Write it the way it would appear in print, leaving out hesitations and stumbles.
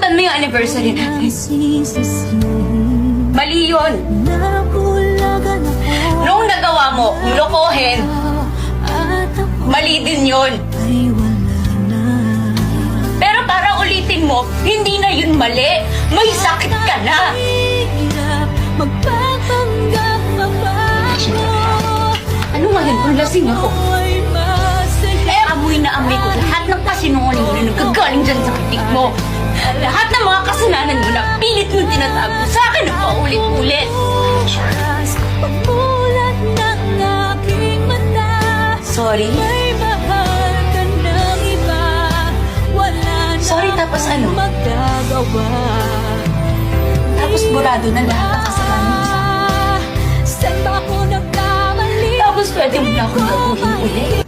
Kalimutan mo yung anniversary natin. Mali yun. Nung nagawa mo, lokohin, mali din yun. Pero para ulitin mo, hindi na yun mali. May sakit ka na. Ano ngayon kung lasing ako? Amoy na amoy ko lahat ng kasinungaling mo na nagkagaling dyan sa kitik mo. Lahat ng mga kasalanan mo na pilit mong tinatago sa akin na paulit-ulit. Sorry? Sorry tapos ano? Tapos burado na lahat ng kasalanan mo sa akin. Tapos pwede mo na akong gagawin ulit.